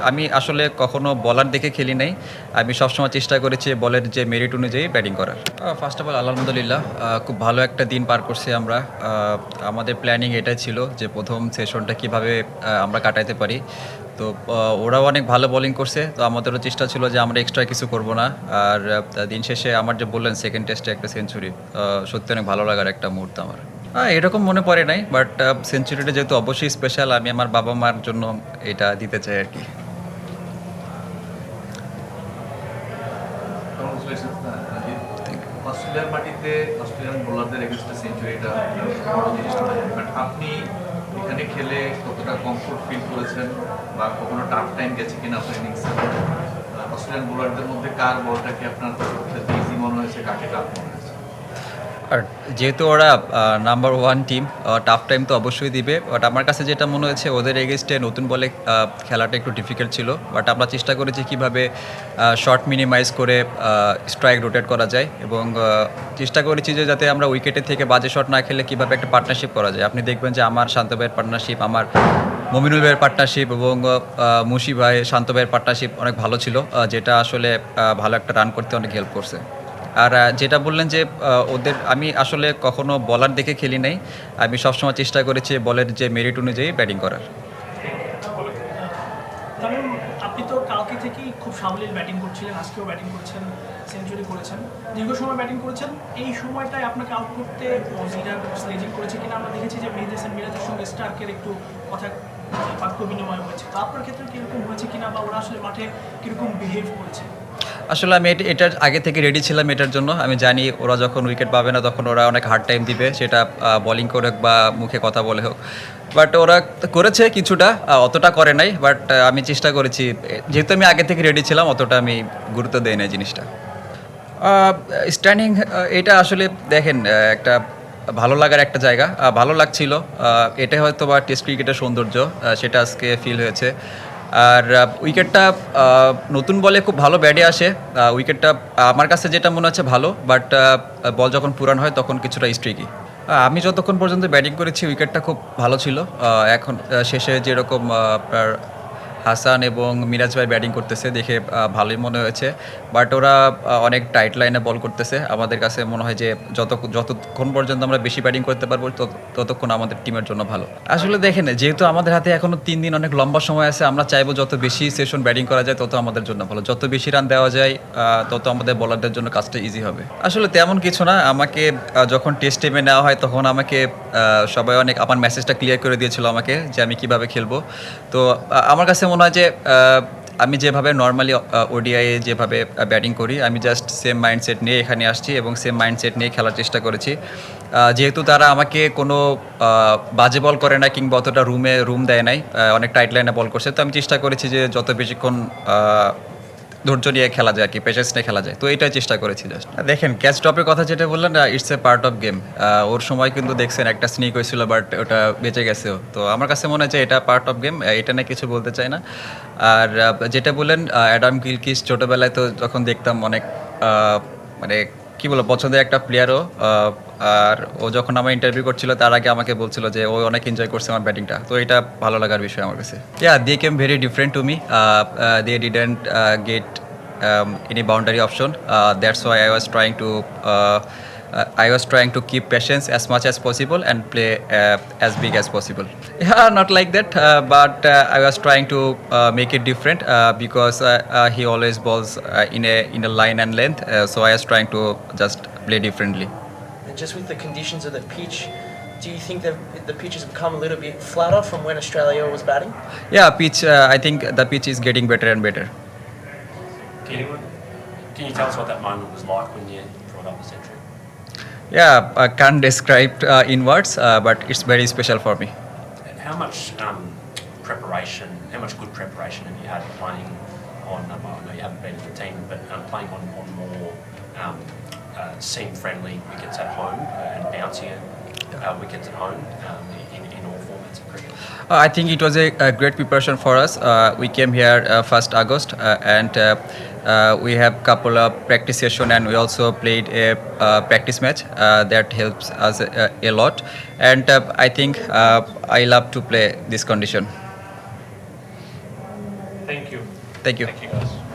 আমি আসলে কখনো বলার দেখে খেলি নাই। আমি সবসময় চেষ্টা করেছি বলের যে মেরিট অনুযায়ী ব্যাটিং করার। ফার্স্ট অফ অল আলহামদুলিল্লাহ খুব ভালো একটা দিন পার করছি আমরা। আমাদের প্ল্যানিং এটাই ছিল যে ১ম সেশনটা কিভাবে আমরা কাটাইতে পারি। তো ওরাও অনেক ভালো বোলিং করছে। তো আমাদেরও চেষ্টা ছিল যে আমরা এক্সট্রা কিছু করব না। আর দিন শেষে আমার যে বললেন সেকেন্ড টেস্টে একটা সেঞ্চুরি সত্যি অনেক ভালো লাগার একটা মুহূর্ত আমার। এরকম মনে পড়ে নাই বাট সেঞ্চুরিটা যেহেতু অবশ্যই স্পেশাল আমি আমার বাবা-মার জন্য এটা দিতে চাই আরকি। কংগ্রেচুলেশনস রাজীব। অস্ট্রেলিয়ার মাটিতে অস্ট্রেলিয়ান বোলারদের এগেইনস্টে সেঞ্চুরিটা বড় জিনিস নয়, বাট আপনি এখানে খেলে কতটা কমফোর্ট ফিল করেছেন বা কখনো টাফ টাইম গেছে কিনা আপনার ইনিংসে? অস্ট্রেলিয়ান বোলারদের মধ্যে কার বলটাকে আপনার সবচেয়ে ইজি মনে হয়েছে, কাকে টাফ মনে হয়েছে? আর যেহেতু ওরা নাম্বার 1 টিম, টাফ টাইম তো অবশ্যই দিবে। বাট আমার কাছে যেটা মনে হয়েছে ওদের এগেইনস্টে নতুন বলে খেলাটা একটু ডিফিকাল্ট ছিল। বাট আমরা চেষ্টা করেছি কীভাবে শট মিনিমাইজ করে স্ট্রাইক রোটেট করা যায় এবং চেষ্টা করেছি যে যাতে আমরা উইকেটের থেকে বাজে শট না খেলে কীভাবে একটা পার্টনারশিপ করা যায়। আপনি দেখবেন যে আমার শান্ত ভাইয়ের পার্টনারশিপ, আমার মমিনুল ভাইয়ের পার্টনারশিপ এবং মুশি ভাই, শান্ত ভাইয়ের পার্টনারশিপ অনেক ভালো ছিল, যেটা আসলে ভালো একটা রান করতে অনেক হেল্প করছে। আর যেটা বললেন যে ওদের আমি আসলে কখনো বলার দেখে খেলি নাই। আমি সবসময় চেষ্টা করেছি বলের যে মেরিট অনুযায়ী ব্যাটিং করার। তামিম, আপনি তো কালকে থেকেই খুব সাবলীল ব্যাটিং করছিলেন, আজকেও ব্যাটিং করছেন, সেঞ্চুরি করেছেন, দীর্ঘ সময় ব্যাটিং করেছেন। এই সময়টায় আপনাকে আউট করতে জিরার স্লেজিং করেছে কিনা? আমরা দেখেছি যে মেহেদী হাসান মিরাজের সঙ্গে স্টার্কের একটু কথা বাক্য বিনিময় হয়েছে। তো আপনার ক্ষেত্রে কীরকম হয়েছে কিনা বা ওরা আসলে মাঠে কীরকম বিহেভ করেছে? আসলে আমি এটার আগে থেকে রেডি ছিলাম এটার জন্য। আমি জানি ওরা যখন উইকেট পাবে না তখন ওরা অনেক হার্ড টাইম দিবে, সেটা বোলিং করে হোক বা মুখে কথা বলে হোক। বাট ওরা করেছে কিছুটা, অতটা করে নাই। বাট আমি চেষ্টা করেছি, যেহেতু আমি আগে থেকে রেডি ছিলাম অতটা আমি গুরুত্ব দেই না জিনিসটা। স্ট্যান্ডিং এটা আসলে দেখেন একটা ভালো লাগার একটা জায়গা। ভালো লাগছিল। এটাই হয়তো বা টেস্ট ক্রিকেটের সৌন্দর্য, সেটা আজকে ফিল হয়েছে। আর উইকেটটা নতুন বলে খুব ভালো ব্যাটে আসে। উইকেটটা আমার কাছে যেটা মনে হচ্ছে ভালো, বাট বল যখন পুরান হয় তখন কিছুটা স্ট্রিকি। আমি যতক্ষণ পর্যন্ত ব্যাটিং করেছি উইকেটটা খুব ভালো ছিল। এখন শেষে যেরকম আপনার হাসান এবং মিরাজ ভাই ব্যাটিং করতেছে দেখে ভালোই মনে হয়েছে। বাট ওরা অনেক টাইট লাইনে বল করতেছে। আমাদের কাছে মনে হয় যে যতক্ষণ পর্যন্ত আমরা বেশি ব্যাটিং করতে পারবো ততক্ষণ আমাদের টিমের জন্য ভালো। আসলে দেখেন, যেহেতু আমাদের হাতে এখনও 3 দিন অনেক লম্বা সময় আছে, আমরা চাইবো যত বেশি সেশন ব্যাটিং করা যায় তত আমাদের জন্য ভালো। যত বেশি রান দেওয়া যায় তত আমাদের বোলারদের জন্য কাজটা ইজি হবে। আসলে তেমন কিছু না। আমাকে যখন টেস্ট টিমে নেওয়া হয় তখন আমাকে সবাই অনেক আমার মেসেজটা ক্লিয়ার করে দিয়েছিল আমাকে যে আমি কিভাবে খেলবো। তো আমার কাছে মনে হয় যে আমি যেভাবে নর্মালি ওডিআইয়ে যেভাবে ব্যাটিং করি, আমি জাস্ট সেম মাইন্ডসেট নিয়ে এখানে আসছি এবং সেম মাইন্ডসেট নিয়ে খেলার চেষ্টা করেছি। যেহেতু তারা আমাকে কোনো বাজে বল করে না কিংবা অতটা রুম দেয় নাই, অনেক টাইট লাইনে বল করছে। তো আমি চেষ্টা করেছি যে যত বেশিক্ষণ ধৈর্য নিয়ে খেলা যায় আর কি, পেশেন্স নিয়ে খেলা যায়। তো এটাই চেষ্টা করেছি জাস্ট। দেখেন, ক্যাচ ড্রপের কথা যেটা বললেন, it's a part of game. ওর সময় কিন্তু দেখছেন একটা স্নিক হয়েছিল, বাট ওটা বেঁচে গেছেও। তো আমার কাছে মনে হয় যে এটা পার্ট অফ গেম, এটা নিয়ে কিছু বলতে চাই না। আর যেটা বললেন অ্যাডাম গিলক্রিস্ট, ছোটোবেলায় তো যখন দেখতাম অনেক মানে কী বলবো পছন্দের একটা প্লেয়ারও। আর ও যখন আমার ইন্টারভিউ করছিল তার আগে আমাকে বলছিল যে ও অনেক এনজয় করছে আমার ব্যাটিংটা। তো এটা ভালো লাগার বিষয় আমার কাছে। They came very different to me. They didn't get any boundary option. That's why I was trying to keep patience as much as possible and play as big as possible. Yeah, not like that, but I was trying to make it different because he always bowls in a line and length. So I was trying to just play differently. And just with the conditions of the pitch, do you think that the pitch has become a little bit flatter from when Australia was batting? Yeah, pitch. I think the pitch is getting better and better. Can you tell us what that moment was like when you brought up the century? Yeah, I can't describe in words, but it's very special for me. And how much how much good preparation have you had playing on, I know you haven't been in the team, but playing on more seam-friendly wickets at home and bouncier wickets at home in all formats of cricket? I think it was a great preparation for us. We came here 1st August and we have couple of practice session and we also played a practice match that helps us a lot. And I think I love to play this condition. Thank you thank you Thank you guys.